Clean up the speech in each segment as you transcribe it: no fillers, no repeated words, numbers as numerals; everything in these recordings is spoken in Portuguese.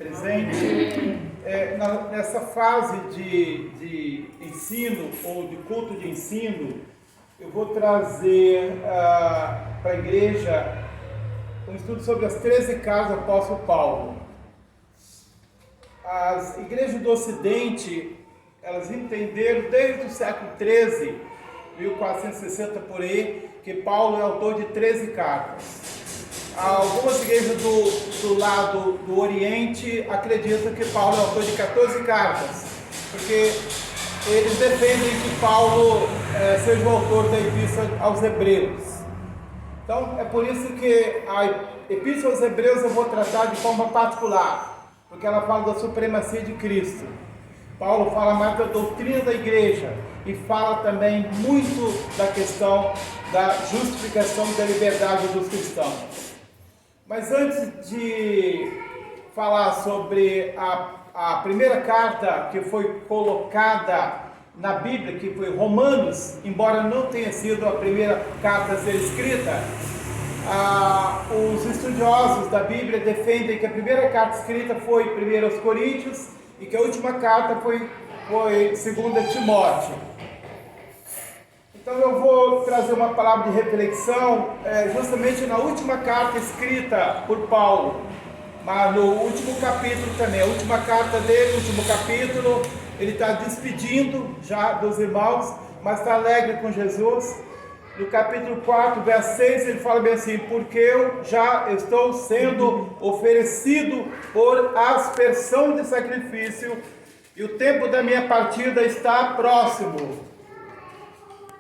presente. Nessa fase de ensino ou de culto de ensino, eu vou trazer para a igreja um estudo sobre as 13 casas do apóstolo Paulo. As igrejas do Ocidente, elas entenderam desde o século 13, 1460 por aí, que Paulo é autor de 13 cartas. Algumas igrejas do lado do Oriente acreditam que Paulo é autor de 14 cartas, porque eles defendem que Paulo seja o autor da Epístola aos Hebreus. Então, é por isso que a Epístola aos Hebreus eu vou tratar de forma particular, porque ela fala da supremacia de Cristo. Paulo fala mais da doutrina da igreja e fala também muito da questão da justificação da liberdade dos cristãos. Mas antes de falar sobre a primeira carta que foi colocada na Bíblia, que foi Romanos, embora não tenha sido a primeira carta a ser escrita, os estudiosos da Bíblia defendem que a primeira carta escrita foi 1 Coríntios e que a última carta foi 2 Timóteo. Então eu vou trazer uma palavra de reflexão justamente na última carta escrita por Paulo, mas no último capítulo também, a última carta dele, o último capítulo, ele está despedindo já dos irmãos, mas está alegre com Jesus. No capítulo 4, verso 6, ele fala bem assim: porque eu já estou sendo oferecido por aspersão de sacrifício e o tempo da minha partida está próximo.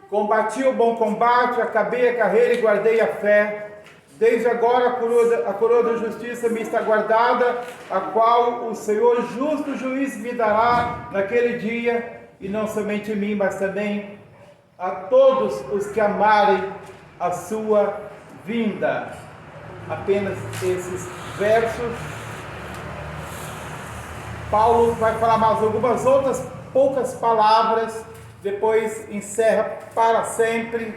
Combati o bom combate, acabei a carreira e guardei a fé. Desde agora a coroa da justiça me está guardada, a qual o Senhor justo juiz me dará naquele dia, e não somente a mim, mas também a todos os que amarem a sua vinda. Apenas esses versos. Paulo vai falar mais algumas outras poucas palavras, depois encerra para sempre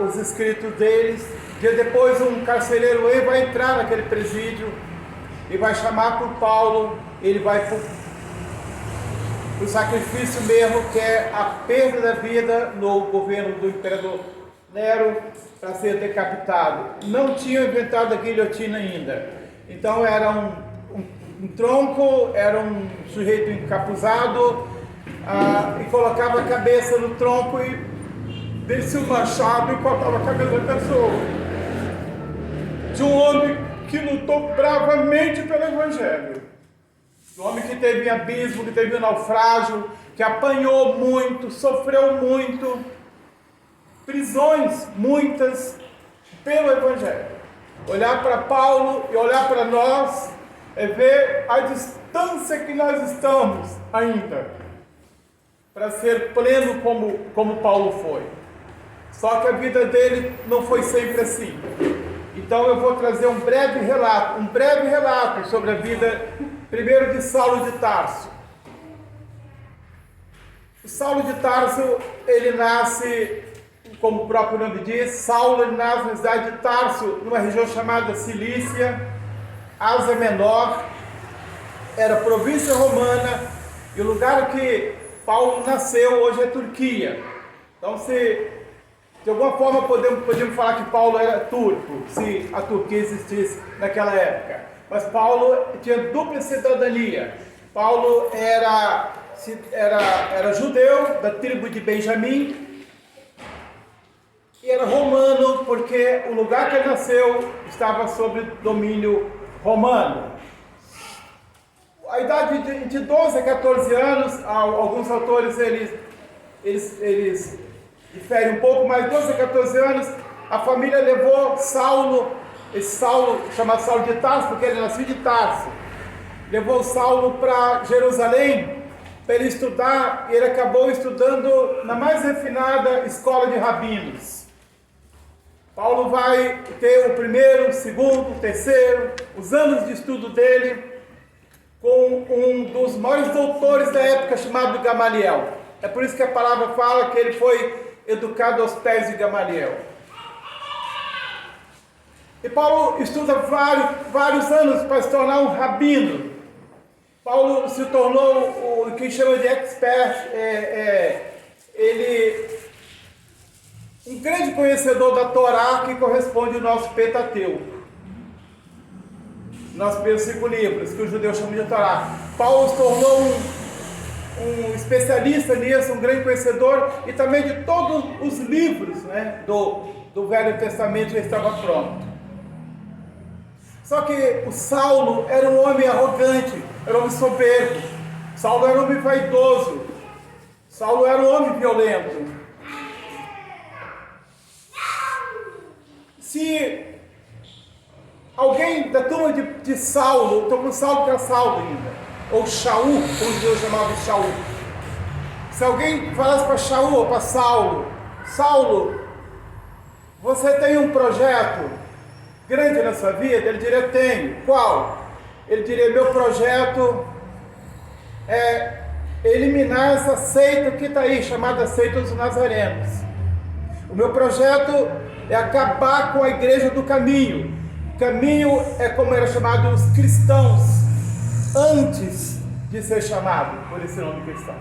os escritos deles. Dia depois um carcereiro vai entrar naquele presídio e vai chamar por Paulo. Ele vai para o sacrifício mesmo, que é a perda da vida no governo do imperador Nero, para ser decapitado. Não tinham inventado a guilhotina ainda. Então era um tronco, era um sujeito encapuzado, e colocava a cabeça no tronco e descia o machado e cortava a cabeça da pessoa. De um homem que lutou bravamente pelo Evangelho. Um homem que teve um abismo, que teve um naufrágio, que apanhou muito, sofreu muito, prisões muitas pelo Evangelho. Olhar para Paulo e olhar para nós é ver a distância que nós estamos ainda para ser pleno como Paulo foi. Só que a vida dele não foi sempre assim. Então eu vou trazer um breve relato sobre a vida, primeiro, de Saulo de Tarso. O Saulo de Tarso, ele nasce, como o próprio nome diz, Saulo, ele nasce na cidade de Tarso, numa região chamada Cilícia, Ásia Menor, era província romana, e o lugar que Paulo nasceu hoje é Turquia. Então, se de alguma forma podemos falar que Paulo era turco, se a Turquia existisse naquela época. Mas Paulo tinha dupla cidadania. Paulo era judeu, da tribo de Benjamim, e era romano, porque o lugar que ele nasceu estava sob domínio romano. A idade de 12 a 14 anos, alguns autores eles diferem um pouco, mas 12 a 14 anos, a família levou Saulo, esse Saulo, chamado Saulo de Tarso, porque ele nasceu de Tarso, levou Saulo para Jerusalém, para ele estudar, e ele acabou estudando na mais refinada escola de rabinos. Paulo vai ter o primeiro, o segundo, o terceiro, os anos de estudo dele, com um dos maiores doutores da época, chamado Gamaliel. É por isso que a palavra fala que ele foi educado aos pés de Gamaliel. E Paulo estuda vários anos para se tornar um rabino. Paulo se tornou o que chama de expert, ele um grande conhecedor da Torá, que corresponde ao nosso Pentateuco, nossos primeiros 5 livros, que os judeus chamam de Torá. Paulo se tornou um especialista nisso, um grande conhecedor, e também de todos os livros, né, do Velho Testamento já estava pronto. Só que o Saulo era um homem arrogante, era um homem soberbo. Saulo era um homem vaidoso. Saulo era um homem violento. Se alguém da turma de Saulo, estou com Saulo que era Saulo ainda, ou Shaul, como Deus chamava de Shaul. Se alguém falasse para Shaul ou para Saulo: Saulo, você tem um projeto grande na sua vida? Ele diria: tenho. Qual? Ele diria: meu projeto é eliminar essa seita que está aí, chamada seita dos Nazarenos. O meu projeto é acabar com a igreja do caminho. Caminho é como era chamado os cristãos antes de ser chamado por esse nome cristão.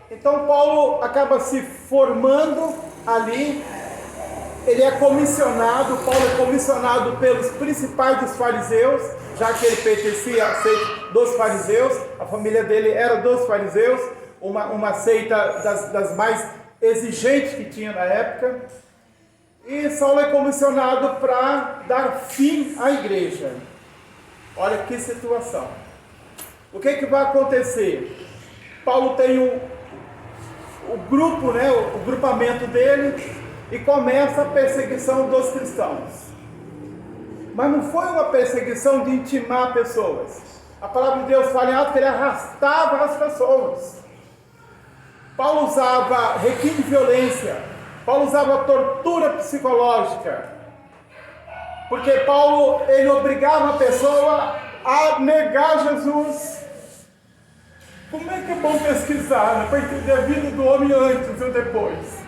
Então Paulo acaba se formando ali. Ele é comissionado, Paulo é comissionado pelos principais dos fariseus, já que ele pertencia à seita dos fariseus, a família dele era dos fariseus, uma seita das mais exigentes que tinha na época. E Saulo é comissionado para dar fim à igreja. Olha que situação. O que vai acontecer? Paulo tem o grupo, né, o grupamento dele, e começa a perseguição dos cristãos. Mas não foi uma perseguição de intimar pessoas. A palavra de Deus fala em alto que ele arrastava as pessoas. Paulo usava requinte de violência. Paulo usava tortura psicológica. Porque Paulo, ele obrigava a pessoa a negar Jesus. Como é que é bom pesquisar, né, para entender a vida do homem antes ou depois?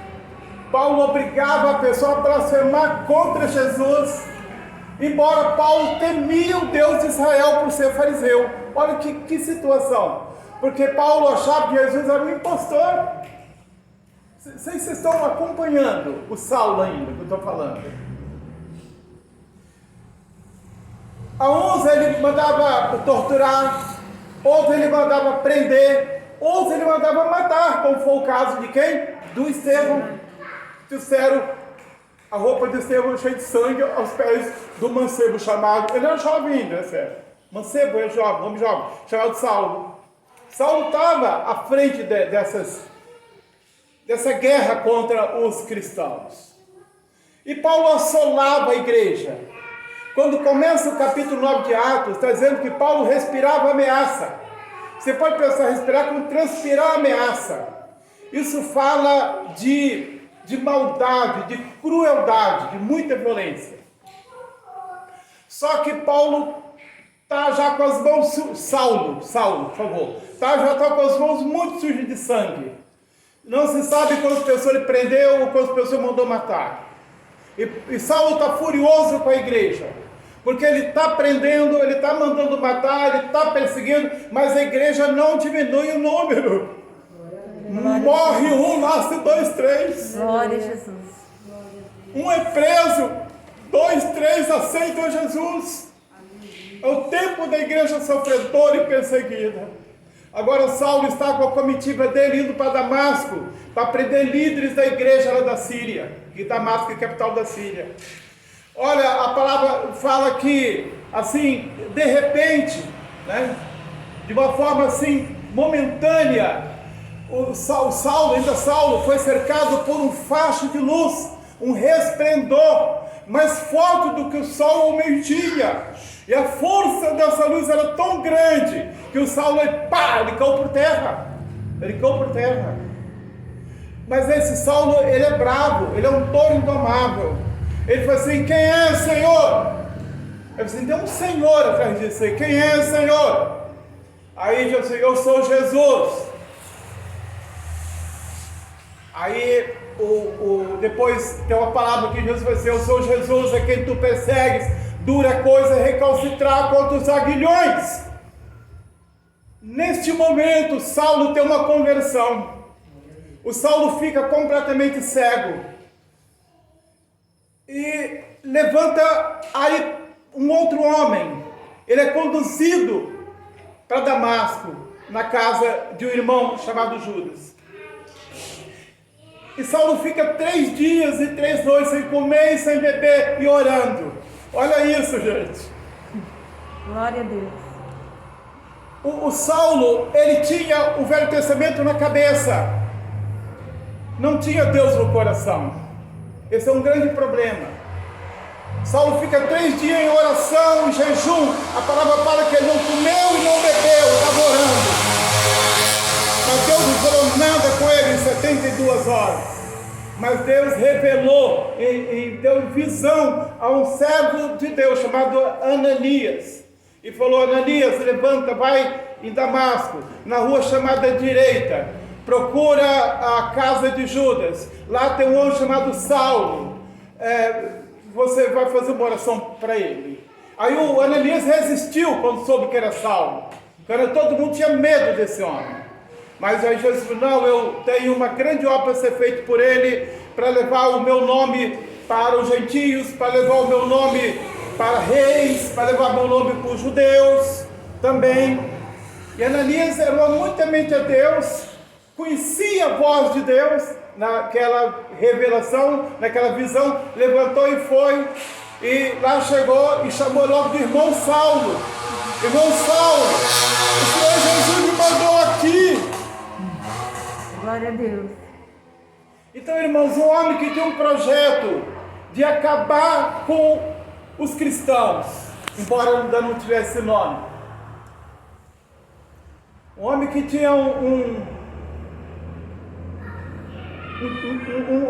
Paulo obrigava a pessoa a blasfemar contra Jesus, embora Paulo temia o Deus de Israel por ser fariseu. Olha que situação, porque Paulo achava que Jesus era um impostor. Vocês estão acompanhando o Saulo ainda, que eu estou falando? A uns ele mandava torturar, outros ele mandava prender, outros ele mandava matar, como foi o caso de quem? Do Estevão. Trouxeram a roupa de Estevão cheia de sangue aos pés do mancebo chamado, ele era jovem ainda, é sério. Mancebo é jovem, homem jovem, chamado Saulo. Saulo estava à frente dessa guerra contra os cristãos. E Paulo assolava a igreja. Quando começa o capítulo 9 de Atos, está dizendo que Paulo respirava ameaça. Você pode pensar, respirar como transpirar ameaça. Isso fala de maldade, de crueldade, de muita violência. Só que Paulo está já com as mãos, Saulo, por favor, já está com as mãos muito sujas de sangue. Não se sabe quantas pessoas ele prendeu ou quantas pessoas mandou matar. E Saulo está furioso com a igreja, porque ele está prendendo, ele está mandando matar, ele está perseguindo, mas a igreja não diminui o número. Morre um, nasce 2, 3. Glória a Jesus. Um é preso, 2, 3 aceitam a Jesus. É o tempo da igreja sofredora e perseguida. Agora Saulo está com a comitiva dele indo para Damasco, para prender líderes da igreja lá da Síria, que Damasco é a capital da Síria. Olha, a palavra fala que, assim, de repente, né, de uma forma assim, momentânea, Saulo foi cercado por um facho de luz, um resplendor, mais forte do que o sol ao meio-dia. E a força dessa luz era tão grande que o Saulo, ele caiu por terra. Mas esse Saulo, ele é bravo, ele é um touro indomável. Ele falou assim: quem é, Senhor? Ele disse: tem um Senhor atrás de você. Quem é, Senhor? Aí ele disse: eu sou Jesus. Aí depois tem uma palavra que Jesus vai dizer: eu sou Jesus a quem tu persegues, dura coisa recalcitrar contra os aguilhões. Neste momento, Saulo tem uma conversão. O Saulo fica completamente cego. E levanta aí um outro homem. Ele é conduzido para Damasco, na casa de um irmão chamado Judas. E Saulo fica 3 dias e 3 noites sem comer e sem beber e orando. Olha isso, gente. Glória a Deus. O Saulo, ele tinha o Velho Testamento na cabeça. Não tinha Deus no coração. Esse é um grande problema. Saulo fica 3 dias em oração, em jejum. A palavra fala que ele não comeu e não bebeu, estava orando. Mas Deus não falou nada com ele em 72 horas. Mas Deus revelou e deu visão a um servo de Deus chamado Ananias. E falou: Ananias, levanta, vai em Damasco, na rua chamada direita. Procura a casa de Judas. Lá tem um homem chamado Saulo. Você vai fazer uma oração para ele. Aí o Ananias resistiu quando soube que era Saulo. Todo mundo tinha medo desse homem. Mas aí Jesus falou: não, eu tenho uma grande obra a ser feita por ele, para levar o meu nome para os gentios, para levar o meu nome para reis, para levar o meu nome para os judeus também. E Ananias era muito temente a Deus, conhecia a voz de Deus, naquela revelação, naquela visão, levantou e foi, e lá chegou e chamou logo de irmão Saulo. Irmão Saulo, o Senhor Jesus me mandou aqui. Glória a Deus. Então, irmãos, um homem que tinha um projeto de acabar com os cristãos, embora ainda não tivesse esse nome. Um homem que tinha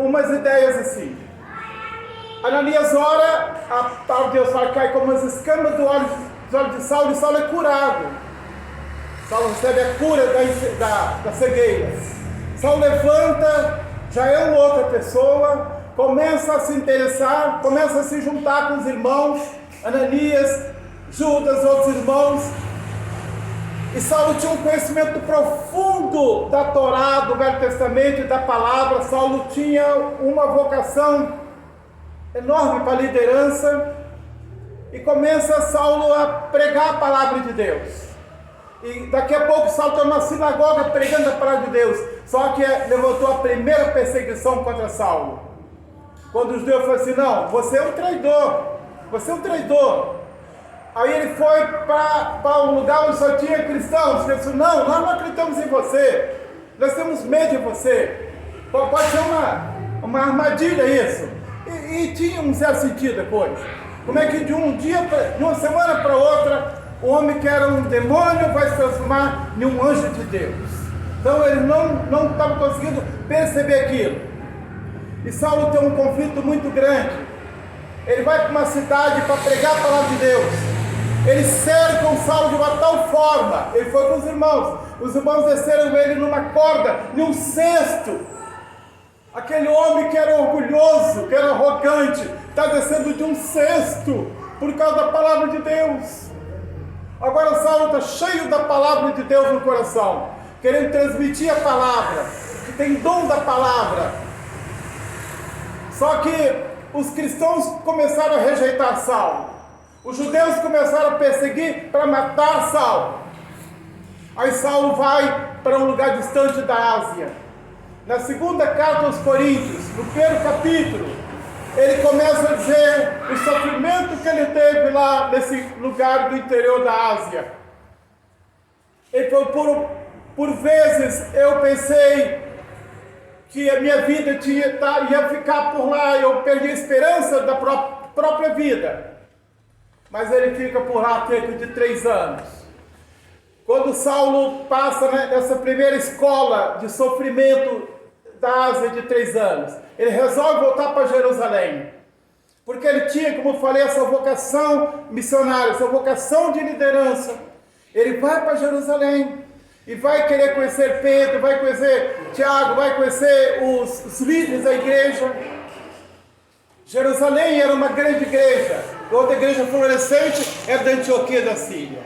umas ideias assim. Ananias ora, a palavra de Deus fala, cai como as escamas dos olhos de Saulo, e Saulo é curado. Saulo recebe a cura da cegueira. Saulo levanta, já é uma outra pessoa, começa a se interessar, começa a se juntar com os irmãos, Ananias, Judas, outros irmãos. E Saulo tinha um conhecimento profundo da Torá, do Velho Testamento e da palavra. Saulo tinha uma vocação enorme para a liderança. E começa Saulo a pregar a palavra de Deus. E daqui a pouco Saulo está numa sinagoga pregando a palavra de Deus. Só que levantou a primeira perseguição contra Saulo. Quando os judeus falaram assim: não, você é um traidor, você é um traidor. Aí ele foi para um lugar onde só tinha cristãos. Ele disse: não, nós não acreditamos em você, nós temos medo de você. Pode ser uma armadilha isso. E tinha um certo sentido a coisa. Como é que de uma semana para outra, o homem que era um demônio vai se transformar em um anjo de Deus? Então ele não estava conseguindo perceber aquilo. E Saulo tem um conflito muito grande. Ele vai para uma cidade para pregar a palavra de Deus. Eles cercam Saulo de uma tal forma. Ele foi com os irmãos desceram ele numa corda, num cesto. Aquele homem que era orgulhoso, que era arrogante, está descendo de um cesto por causa da palavra de Deus. Agora Saulo está cheio da palavra de Deus no coração, querendo transmitir a palavra, que tem dom da palavra. Só que os cristãos começaram a rejeitar Saulo. Os judeus começaram a perseguir para matar Saulo. Aí Saulo vai para um lugar distante da Ásia. Na segunda carta aos Coríntios, no primeiro capítulo, ele começa a dizer o sofrimento que ele teve lá nesse lugar do interior da Ásia. Ele falou: por vezes eu pensei que a minha vida ia ficar por lá, eu perdi a esperança da própria vida. Mas ele fica por lá cerca de 3 anos. Quando Saulo passa nessa primeira escola de sofrimento da Ásia de 3 anos, ele resolve voltar para Jerusalém, porque ele tinha, como eu falei, essa vocação missionária, essa vocação de liderança. Ele vai para Jerusalém, e vai querer conhecer Pedro, vai conhecer Tiago, vai conhecer os líderes da igreja. Jerusalém era uma grande igreja. Outra igreja florescente é da Antioquia da Síria.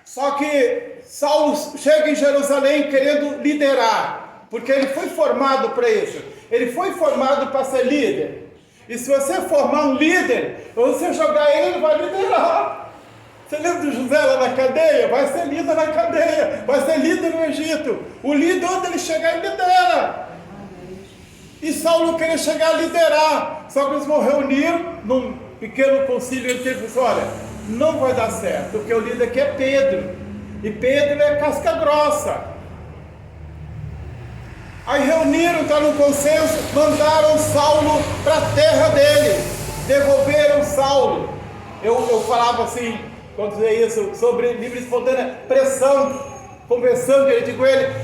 Só que Saulo chega em Jerusalém querendo liderar, porque ele foi formado para isso. Ele foi formado para ser líder. E se você formar um líder, você jogar ele, ele vai liderar. Você lembra de José lá na cadeia? Vai ser líder na cadeia, vai ser líder no Egito. O líder, onde ele chegar, ele lidera. E Saulo queria chegar a liderar. Só que eles vão reunir num pequeno concílio entre eles. Olha, não vai dar certo, porque o líder aqui é Pedro. E Pedro é casca grossa. Aí reuniram, está no consenso, mandaram Saulo para a terra dele. Devolveram Saulo. Eu falava assim, quando dizia isso, sobre livre e espontânea pressão, conversando com ele.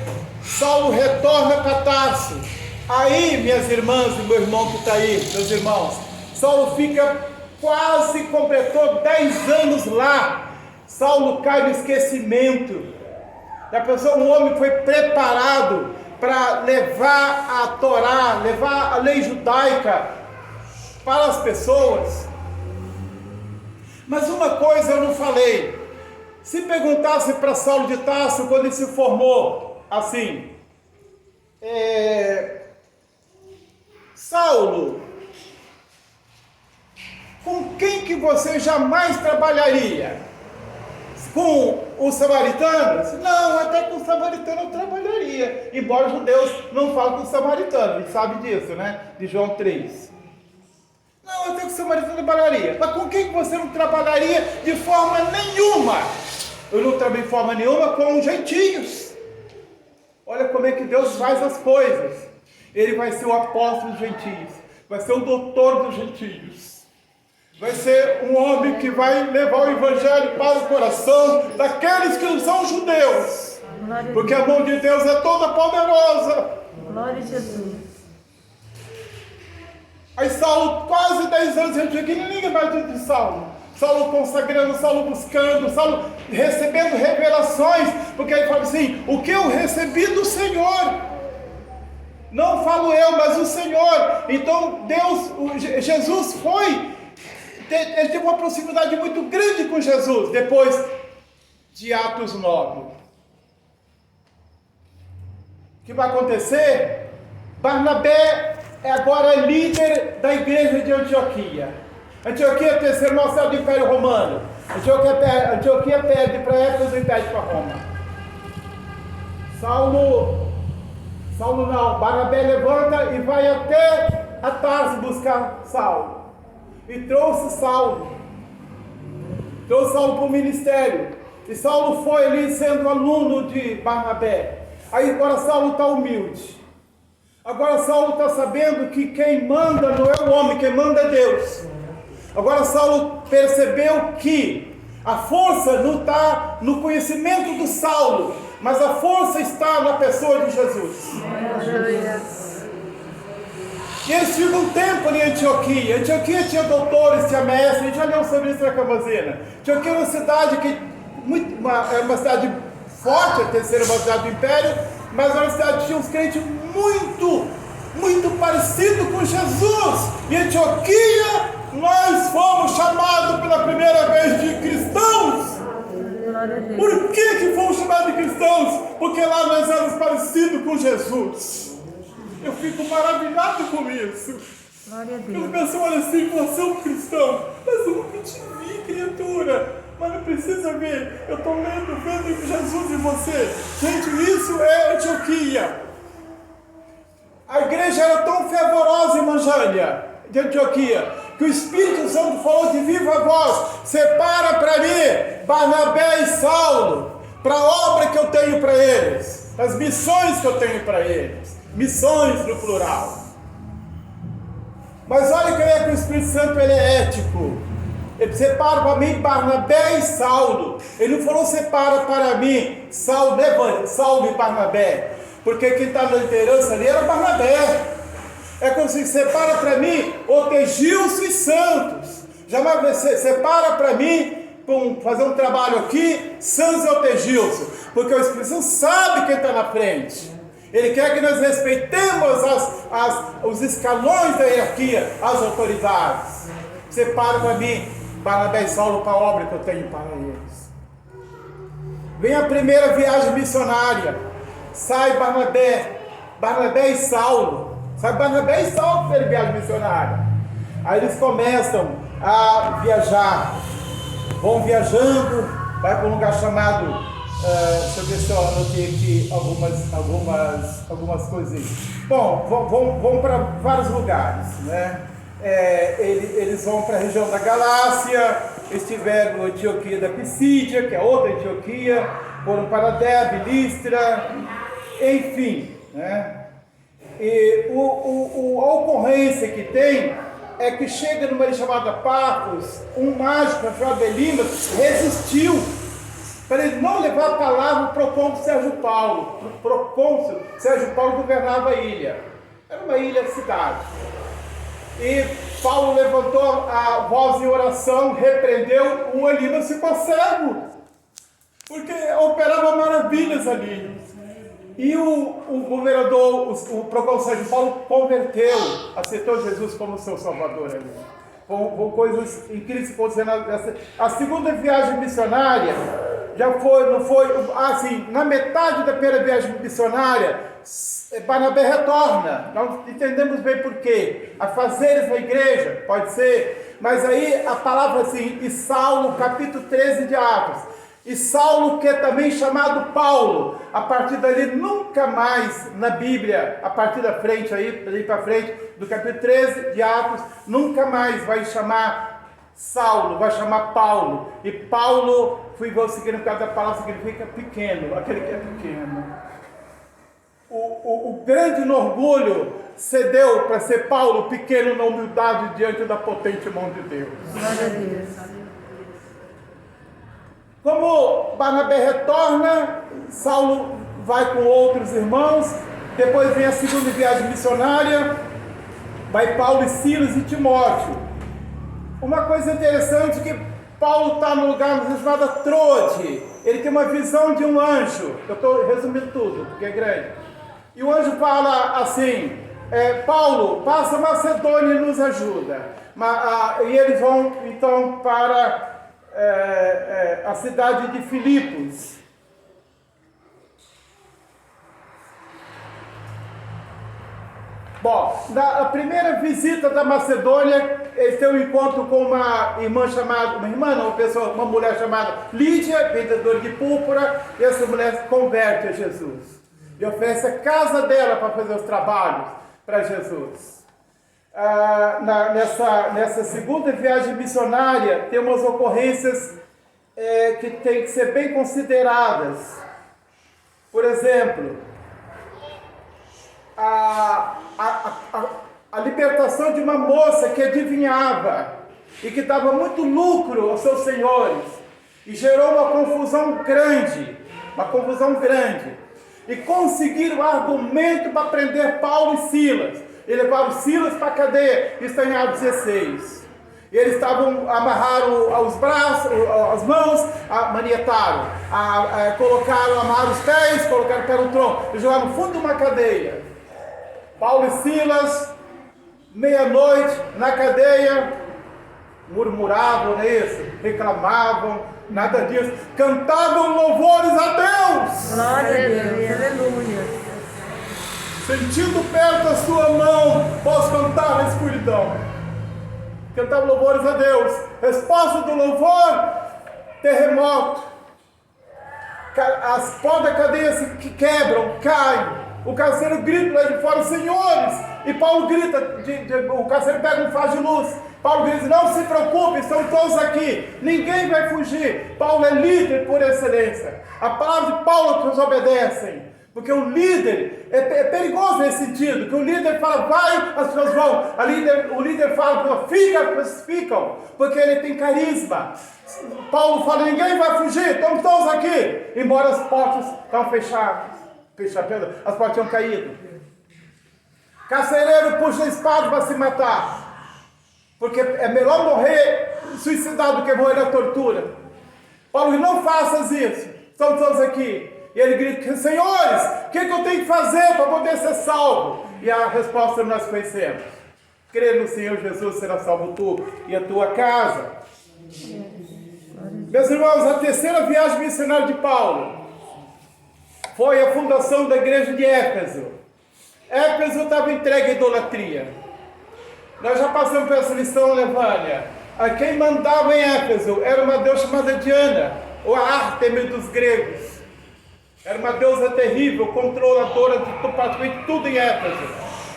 Saulo retorna para Tarso. Aí, minhas irmãs e meu irmão que está aí, meus irmãos, Saulo quase completou 10 anos lá. Saulo cai no esquecimento. A pessoa, um homem foi preparado para levar a Torá, levar a lei judaica para as pessoas. Mas uma coisa eu não falei. Se perguntasse para Saulo de Tarso, quando ele se formou, assim, Saulo, com quem que você jamais trabalharia? Com os samaritanos? Não, até com os samaritanos eu trabalharia. Embora os judeus não falem com os samaritanos, a gente sabe disso, né? De João 3. Não, até com os samaritanos eu trabalharia. Mas com quem que você não trabalharia de forma nenhuma? Eu não trabalhei de forma nenhuma com os gentios. Olha como é que Deus faz as coisas. Ele vai ser o apóstolo dos gentios, vai ser o doutor dos gentios, vai ser um homem que vai levar o evangelho para o coração daqueles que não são judeus, porque a mão de Deus é toda poderosa. Glória a Jesus. Aí Saulo, quase 10 anos, a gente aqui ninguém vai dizer de Saulo. Saulo consagrando, Saulo buscando, Saulo recebendo revelações, porque ele fala assim, o que eu recebi do Senhor. Não falo eu, mas o Senhor. Então Jesus ele teve uma proximidade muito grande com Jesus, depois de Atos 9. O que vai acontecer? Barnabé agora é líder da igreja de Antioquia. Antioquia é o terceiro maior cidade do Império Romano. Antioquia perde para Éfeso e perde para Roma. Saulo não, Barnabé levanta e vai até a Tarso buscar Saulo. E trouxe Saulo para o ministério. E Saulo foi ali sendo aluno de Barnabé. Aí agora Saulo está humilde. Agora Saulo está sabendo que quem manda não é o homem, quem manda é Deus. Agora Saulo percebeu que a força não está no conhecimento do Saulo, mas a força está na pessoa de Jesus. E eles ficam um tempo ali em Antioquia. Antioquia tinha doutores, tinha mestres, a gente já leu sobre isso na Camazina. Antioquia é uma cidade que é uma cidade forte, a terceira maior cidade do Império, mas era uma cidade que tinha uns crentes muito parecidos com Jesus. E Antioquia, nós fomos chamados pela primeira vez de cristãos. Por que fomos chamados de cristãos? Porque lá nós éramos parecidos com Jesus. Eu fico maravilhado com isso. Glória a Deus. Eu penso, olha assim, você é um cristão, mas eu nunca te vi, criatura. Mas não precisa ver, eu estou vendo Jesus em você. Gente, isso é Antioquia. A igreja era tão fervorosa, irmã Jânia, de Antioquia, que o Espírito Santo falou de viva voz: separa para mim Barnabé e Saulo, para a obra que eu tenho para eles, para as missões que eu tenho para eles. Missões no plural. Mas olha como é que o Espírito Santo ele é ético. Ele separa para mim Barnabé e Saulo. Ele não falou separa para mim Saulo e Barnabé, porque quem está na liderança ali era Barnabé. É como se separa para mim Otegilson e Santos. Jamais você separa para mim fazer um trabalho aqui, Santos ou Tegilson, porque o Espírito Santo sabe quem está na frente. Ele quer que nós respeitemos os escalões da hierarquia, as autoridades. Separa para mim Barnabé e Saulo para a obra que eu tenho para eles. Vem a primeira viagem missionária. Sai Barnabé e Saulo. Sai Barnabé e Saulo para a primeira viagem missionária. Aí eles começam a viajar. Vão viajando, vai para um lugar chamado, deixa eu ver se eu anotei aqui algumas coisas. Bom, vão para vários lugares, né? Eles vão para a região da Galácia, estiveram na Antioquia da Pisídia, que é outra Antioquia, foram para Derbe, Listra, enfim, né? E a ocorrência que tem é que chega numa ilha chamada Pafos, um mágico chamado Elimas resistiu para ele não levar a palavra para o procônsul Sérgio Paulo. O procônsul Sérgio Paulo governava a ilha, era uma ilha-cidade. E Paulo levantou a voz em oração, repreendeu, o Elimas ficou cego, porque operava maravilhas ali. E o governador, o procônsul Sérgio Paulo, converteu, aceitou Jesus como seu salvador ali. Com coisas incríveis que aconteceram. A segunda viagem missionária não foi assim, na metade da primeira viagem missionária, Barnabé retorna. Nós entendemos bem por quê. A fazeres na igreja, pode ser, mas aí a palavra assim, e Saulo, capítulo 13 de Atos. E Saulo, que é também chamado Paulo, a partir dali nunca mais na Bíblia, a partir da frente, daí para frente, do capítulo 13 de Atos, nunca mais vai chamar Saulo, vai chamar Paulo. E Paulo, fui ver o significado da palavra, significa pequeno, aquele que é pequeno. O grande orgulho cedeu para ser Paulo pequeno na humildade diante da potente mão de Deus. Glória a Deus. Como Barnabé retorna, Saulo vai com outros irmãos, depois vem a segunda viagem missionária, vai Paulo e Silas e Timóteo. Uma coisa interessante é que Paulo está no lugar chamado Troade, ele tem uma visão de um anjo, eu estou resumindo tudo, porque é grande, e o anjo fala assim, Paulo, passa Macedônia e nos ajuda, e eles vão então para a cidade de Filipos. Bom, na primeira visita da Macedônia, eles têm um encontro com uma mulher chamada Lídia, vendedora de púrpura, e essa mulher se converte a Jesus e oferece a casa dela para fazer os trabalhos para Jesus. Nessa segunda viagem missionária, tem umas ocorrências que têm que ser bem consideradas. Por exemplo, a libertação de uma moça que adivinhava e que dava muito lucro aos seus senhores e gerou uma confusão grande, e conseguiram argumento para prender Paulo e Silas. E levaram Silas para a cadeia, isso está em Atos 16. E eles amarraram os braços, as mãos, manietaram, amarraram os pés, colocaram o pé no tronco, e jogaram no fundo de uma cadeia. Paulo e Silas, meia-noite, na cadeia, murmuravam reclamavam, nada disso, cantavam louvores a Deus. Glória a Deus, aleluia. Sentindo perto a sua mão, posso cantar na escuridão. Cantar louvores a Deus. Resposta do louvor, terremoto. As portas da cadeia se quebram, caem. O carcereiro grita lá de fora, senhores. E Paulo grita, o carcereiro pega um faz de luz. Paulo diz, não se preocupe, estão todos aqui. Ninguém vai fugir. Paulo é líder por excelência. A palavra de Paulo que nos obedecem. Porque o líder, é perigoso nesse sentido, que o líder fala, vai, as pessoas vão. O líder fala, fica, as pessoas ficam, porque ele tem carisma. Paulo fala, ninguém vai fugir, estamos todos aqui. Embora as portas estão fechadas, as portas tinham caído. Carcereiro puxa a espada para se matar, porque é melhor morrer suicidado do que morrer na tortura. Paulo diz, não faças isso. Estamos todos aqui. E ele grita, senhores, o que eu tenho que fazer para poder ser salvo? E a resposta nós conhecemos. Crer no Senhor Jesus, será salvo tu e a tua casa. Meus irmãos, a terceira viagem missionária de Paulo foi a fundação da igreja de Éfeso. Éfeso estava entregue à idolatria. Nós já passamos por essa lição, Levânia. Quem mandava em Éfeso era uma deusa chamada Diana, ou a Ártemis dos gregos. Era uma deusa terrível, controladora de praticamente tudo em Éfeso.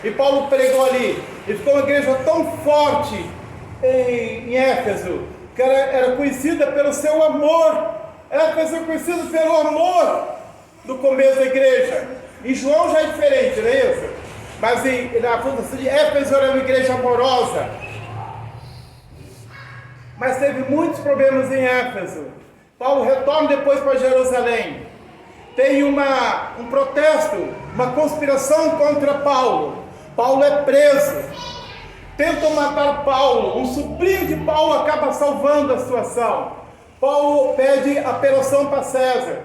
E Paulo pregou ali. E ficou uma igreja tão forte em Éfeso, que era conhecida pelo seu amor. Éfeso é conhecida pelo amor do começo da igreja. Em João já é diferente, não é isso? Mas na fundação de Éfeso era uma igreja amorosa. Mas teve muitos problemas em Éfeso. Paulo retorna depois para Jerusalém. Tem um protesto, uma conspiração contra Paulo. Paulo é preso. Tentam matar Paulo. Um sobrinho de Paulo acaba salvando a situação. Paulo pede apelação para César.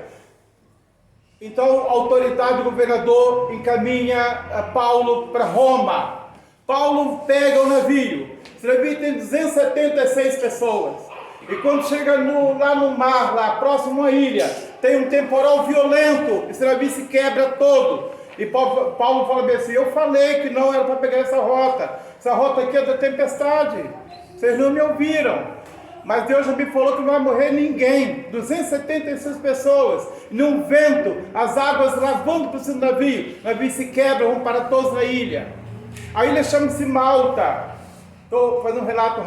Então a autoridade do governador encaminha Paulo para Roma. Paulo pega o navio. Esse navio tem 276 pessoas. E quando chega lá no mar, lá próximo à ilha, tem um temporal violento. Esse navio se quebra todo. E Paulo fala bem assim, eu falei que não era para pegar essa rota. Essa rota aqui é da tempestade. Vocês não me ouviram. Mas Deus já me falou que não vai morrer ninguém. 276 pessoas. Num vento, as águas lavando para o seu navio. O navio se quebra, vão para todos na ilha. A ilha chama-se Malta. Estou fazendo um relato